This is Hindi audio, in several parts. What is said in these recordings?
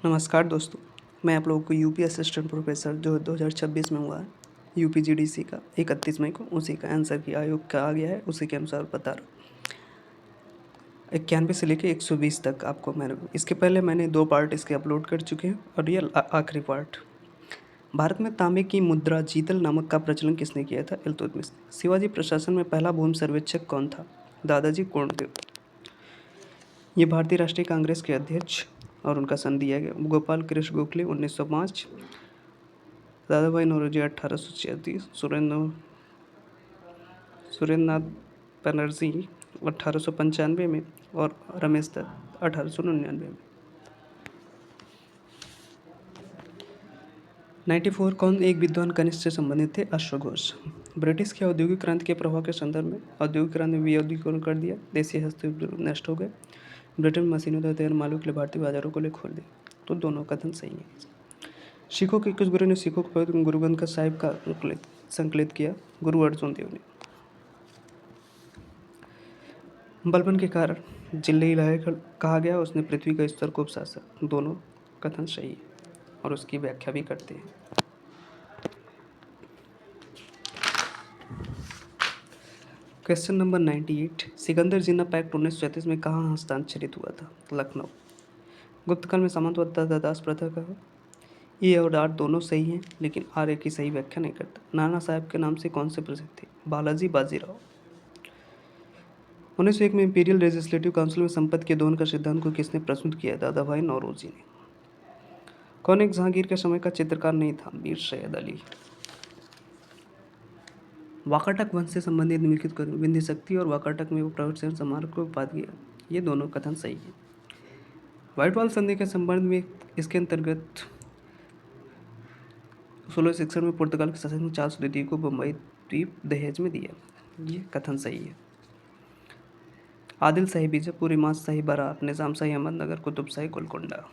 नमस्कार दोस्तों, मैं आप लोगों को यूपी असिस्टेंट प्रोफेसर जो 2026 में हुआ है यूपीजीडीसी का 31 मई को, उसी का आंसर की आयोग का आ गया है, उसी के अनुसार बता रहा हूँ। 91 से लेके 120 तक आपको मैंने इसके पहले मैंने 2 पार्ट इसके अपलोड कर चुके हैं और ये आखिरी पार्ट। भारत में तांबे की मुद्रा जीतल नामक का प्रचलन किसने किया था? इल्तुतमिश ने। शिवाजी प्रशासन में पहला भूमि सर्वेक्षक कौन था? दादाजी कोंडदेव। ये भारतीय राष्ट्रीय कांग्रेस के अध्यक्ष और उनका सन दिया गया गोपाल कृष्ण गोखले 1905, दादा भाई नौरोजी 1836, सुरेंद्रनाथ बनर्जी 1895 में और रमेश दत्त 1899 में। 94 कौन एक विद्वान कनिष्ठ से संबंधित थे? अश्वघोष। ब्रिटिश की औद्योगिक क्रांति के प्रभाव के संदर्भ में औद्योगिक क्रांति में विऔद्योगिकरण कर दिया, देसी हस्तशिल्प नष्ट हो गए, ब्रिटेन मशीनों द्वारा तैयार मालों के लिए भारतीय बाजारों को ले खोल दिया। तो दोनों कथन सही है। सिखों के किस गुरु ने सिखों को पवित्र गुरु ग्रंथ साहिब का संकलित किया? गुरु अर्जुन देव ने। बलबन के कारण जिले इलाहे कहा गया, उसने पृथ्वी का स्तर को उपशासक। दोनों कथन सही है और उसकी व्याख्या भी करते हैं। क्वेश्चन नंबर 98, सिकंदर जिन्ना पैक्ट 1934 में कहाँ हस्ताक्षरित हुआ था? लखनऊ। गुप्त काल में सामंतवाद तथा दास प्रथा का है। ये और आर दोनों सही हैं, लेकिन आर एक की सही व्याख्या नहीं करता। नाना साहब के नाम से कौन से प्रसिद्ध थे? बालाजी बाजीराव। 1901 में इंपीरियल लेजिस्लेटिव काउंसिल में संपत्ति के दोहन का सिद्धांत को किसने प्रस्तुत किया? दादा भाई नौरोजी ने। कौन एक जहांगीर के समय का चित्रकार नहीं था? मीर सैयद अली। वाकाटक वंश से संबंधित निम्नलिखित को विंध्य शक्ति और वाकाटक में वो प्रवचन समारोह को उत्पाद किया। ये दोनों कथन सही है। व्हाइटवॉल संधि के संबंध में इसके अंतर्गत 1661 में पुर्तगाल के शासक ने चार्ल्स द्वितीय को बम्बई द्वीप दहेज में दिया। ये कथन सही है। आदिल शाही बीजापुर, इमाद शाही बरार, निजाम शाही अहमदनगर, कुतुब शाही गोलकोंडा।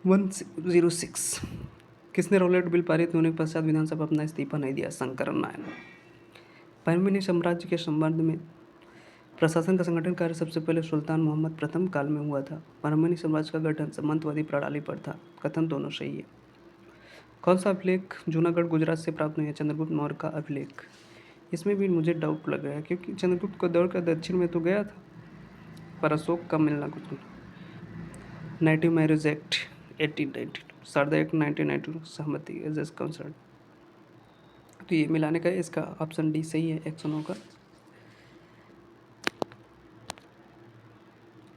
106 किसने रॉलेट बिल पारित होने के पश्चात विधानसभा अपना इस्तीफा नहीं दिया? शंकरन नारायण। परमिनी साम्राज्य के संबंध में प्रशासन का संगठन कार्य सबसे पहले सुल्तान मोहम्मद प्रथम काल में हुआ था। परमिनी साम्राज्य का गठन सामंतवादी प्रणाली पर था। कथन दोनों सही है। कौन सा अभिलेख जूनागढ़ गुजरात से प्राप्त हुआ है? चंद्रगुप्त मौर्य का अभिलेख। इसमें भी मुझे डाउट लग रहा है, क्योंकि चंद्रगुप्त का दौर का दक्षिण में तो गया था, पर अशोक का मिलना कुछ नहीं। Native marriage act 1892, Sharda act 1992, सहमति एज कंसर्न। तो ये मिलाने का इसका ऑप्शन डी सही है, एक्शन होगा।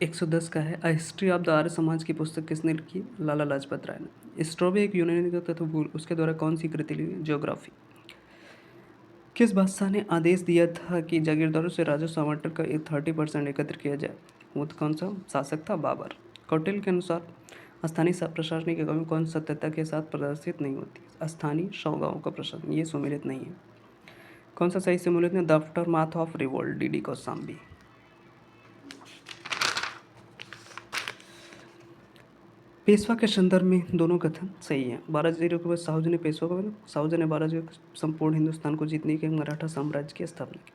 110 का है, a history of the Arya Samaj की पुस्तक किसने लिखी? लाला लाजपत राय ने। स्ट्रॉबे एक यूनानी तत्व भूल, उसके द्वारा कौन सी कृति लिखी? ज्योग्राफी। किस बादशाह ने आदेश दिया था कि जागीरदारों से राजस्व आवंटन का 30% एकत्र किया जाए? वो कौन सा शासक था? बाबर। कौटिल्य के अनुसार स्थानीय प्रशासनिक इकाइयों कौन सत्यता के साथ प्रदर्शित नहीं होती? स्थानीय 100 गाँवों का प्रशासन। ये सुमेलित नहीं है। कौन सा सही सम्मिलित है? The after math of revolt, D Kaushambi. Peshwa के संदर्भ में दोनों कथन सही है। 12 के बाद साहूजी ने पेशवा को, साहूजी ने 12 संपूर्ण हिंदुस्तान को जीतने के मराठा साम्राज्य की स्थापना की।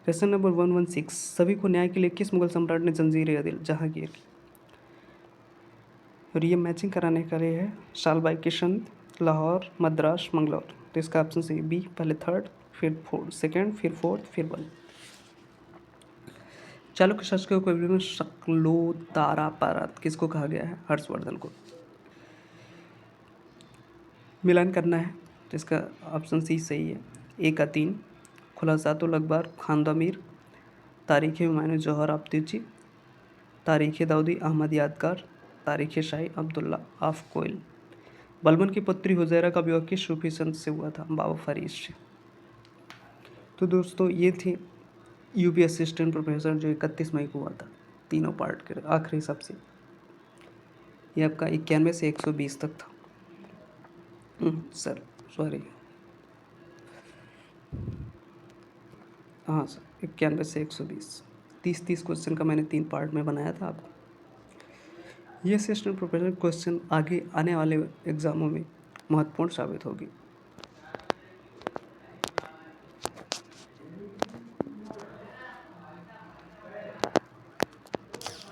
क्वेश्चन नंबर 116, सभी को न्याय के लिए किस मुगल सम्राट ने जंजीरें दी? जहांगीर की। और ये मैचिंग कराने का लिए है सालबाई किशन, लाहौर, मद्रास, मंगलौर। तो इसका ऑप्शन सही बी, पहले थर्ड, फिर फोर्थ, सेकेंड, फिर फोर्थ, फिर वन। चालुक्य शासकों को शक्लोतारापात किसको कहा गया है? हर्षवर्धन को। मिलान करना है तो इसका ऑप्शन सी सही है। ए का 3, खुलासातुल अखबार खानदा मीर, तारीख़ हुमायूं जौहर आपतूची, तारीख़ दाऊदी अहमद यादगार, तारीख़ शाही अब्दुल्ला ऑफ कोयल। बलबन की पुत्री हुजैरा का विवाह किस सूफी संत से हुआ था? बाबा फरीद से। तो दोस्तों ये थी यूपी असिस्टेंट प्रोफेसर जो 31 मई को हुआ था, तीनों पार्ट के आखिरी सबसे। ये आपका 91 से 120 तक था। सर सॉरी, हाँ सर, 91 से 120, 30 क्वेश्चन का मैंने 3 पार्ट में बनाया था आपको। ये असिस्टेंट प्रोफेसर क्वेश्चन आगे आने वाले एग्ज़ामों में महत्वपूर्ण साबित होगी।